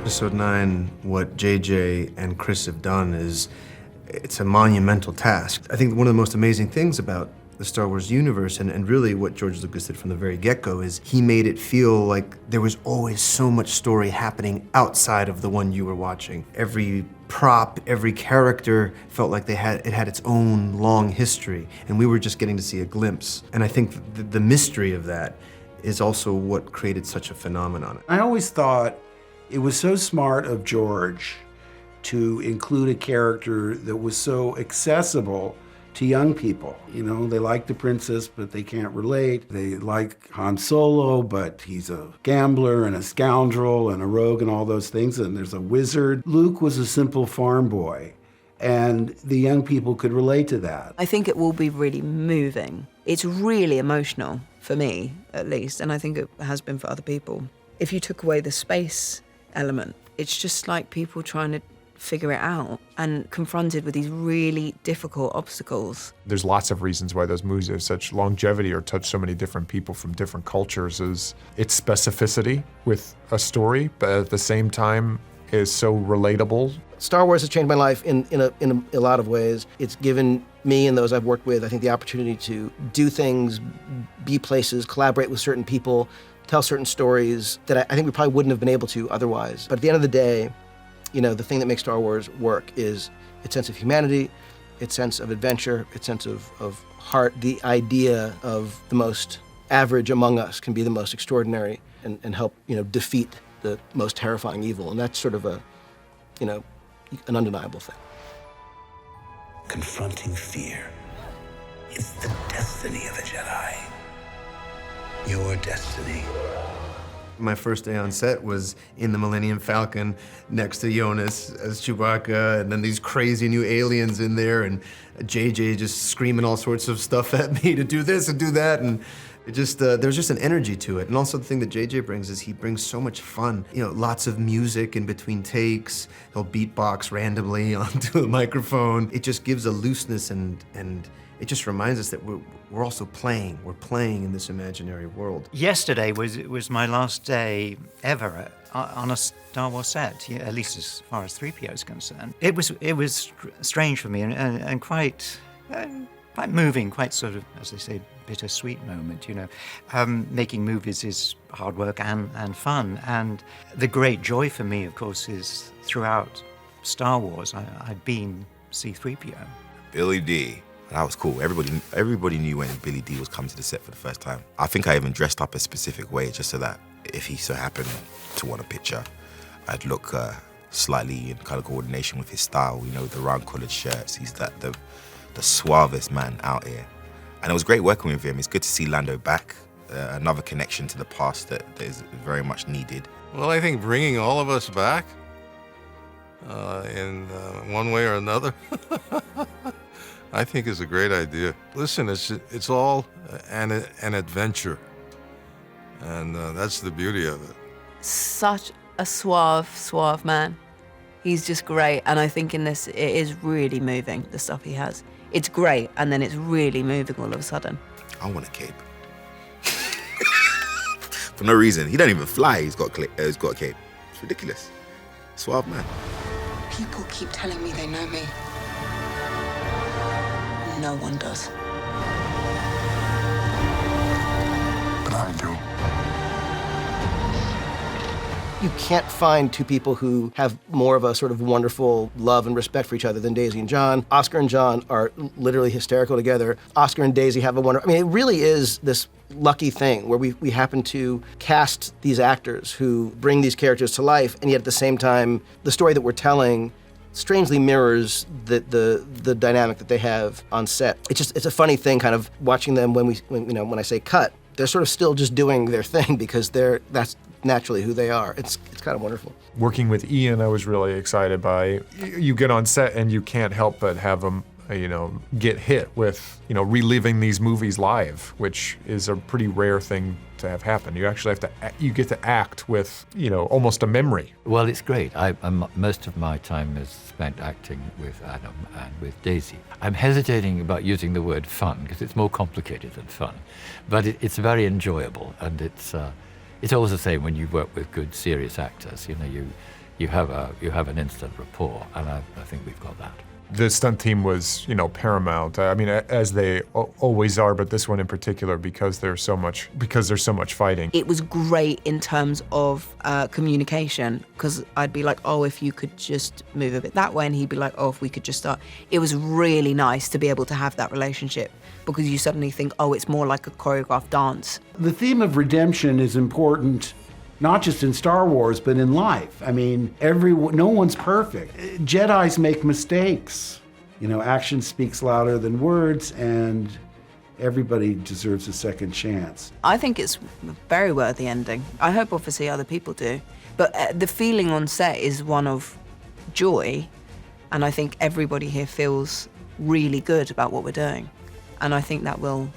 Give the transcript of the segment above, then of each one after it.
Episode 9, what JJ and Chris have done it's a monumental task. I think one of the most amazing things about the Star Wars universe, and really what George Lucas did from the very get-go, is he made it feel like there was always so much story happening outside of the one you were watching. Every prop, every character felt like it had its own long history, and we were just getting to see a glimpse. And I think the mystery of that is also what created such a phenomenon. I always thought it was so smart of George to include a character that was so accessible to young people. You know, they like the princess, but they can't relate. They like Han Solo, but he's a gambler and a scoundrel and a rogue and all those things, and there's a wizard. Luke was a simple farm boy, and the young people could relate to that. I think it will be really moving. It's really emotional, for me, at least, and I think it has been for other people. If you took away the space element, it's just like people trying to figure it out and confronted with these really difficult obstacles. There's lots of reasons why those movies have such longevity or touch so many different people from different cultures. Is its specificity with a story, but at the same time is so relatable. Star Wars has changed my life in a lot of ways. It's given me and those I've worked with, I think, the opportunity to do things, be places, collaborate with certain people, tell certain stories that I think we probably wouldn't have been able to otherwise. But at the end of the day, you know, the thing that makes Star Wars work is its sense of humanity, its sense of adventure, its sense of heart. The idea of the most average among us can be the most extraordinary and help, you know, defeat the most terrifying evil. And that's sort of a, you know, an undeniable thing. Confronting fear is the destiny of a Jedi. Your destiny. My first day on set was in the Millennium Falcon next to Jonas as Chewbacca, and then these crazy new aliens in there, and JJ just screaming all sorts of stuff at me to do this and do that, and it just there's just an energy to it. And also the thing that JJ brings is he brings so much fun. You know, lots of music in between takes. He'll beatbox randomly onto a microphone. It just gives a looseness and it just reminds us that we're also playing. We're playing in this imaginary world. Yesterday was my last day ever on a Star Wars set, at least as far as 3PO is concerned. It was strange for me and quite moving, quite sort of, as they say, bittersweet moment, you know. Making movies is hard work and fun. And the great joy for me, of course, is throughout Star Wars, I'd been C-3PO. Billy D. That was cool. Everybody knew when Billy D was coming to the set for the first time. I think I even dressed up a specific way just so that if he so happened to want a picture, I'd look slightly in color coordination with his style. You know, the round-collared shirts. He's the suavest man out here. And it was great working with him. It's good to see Lando back. Another connection to the past that is very much needed. Well, I think bringing all of us back in one way or another, I think is a great idea. Listen, it's all an adventure, and that's the beauty of it. Such a suave man. He's just great, and I think in this, it is really moving, the stuff he has. It's great, and then it's really moving all of a sudden. I want a cape. For no reason. He don't even fly, he's got a cape. It's ridiculous. Suave man. People keep telling me they know me. No one does. But I do. You can't find two people who have more of a sort of wonderful love and respect for each other than Daisy and John. Oscar and John are literally hysterical together. Oscar and Daisy have a wonderful, I mean, it really is this lucky thing where we happen to cast these actors who bring these characters to life, and yet at the same time, the story that we're telling strangely mirrors the dynamic that they have on set. It's a funny thing kind of watching them when I say cut, they're sort of still just doing their thing because that's naturally who they are. It's kind of wonderful. Working with Ian, I was really excited by. You get on set and you can't help but have them, you know, get hit with, you know, reliving these movies live, which is a pretty rare thing to have happen. You actually have to, you get to act with, you know, almost a memory. Well, it's great. Most of my time is spent acting with Adam and with Daisy. I'm hesitating about using the word fun because it's more complicated than fun, but it's very enjoyable, and it's always the same when you work with good, serious actors. You know, you have an instant rapport, and I think we've got that. The stunt team was, paramount. I mean, as they always are, but this one in particular because there's so much fighting. It was great in terms of communication, because I'd be like, oh, if you could just move a bit that way, and he'd be like, oh, if we could just start. It was really nice to be able to have that relationship, because you suddenly think, oh, it's more like a choreographed dance. The theme of redemption is important, not just in Star Wars, but in life. I mean, no one's perfect. Jedis make mistakes. Action speaks louder than words, and everybody deserves a second chance. I think it's a very worthy ending. I hope, obviously, other people do. But the feeling on set is one of joy, and I think everybody here feels really good about what we're doing. And I think that will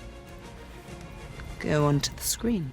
go onto the screen.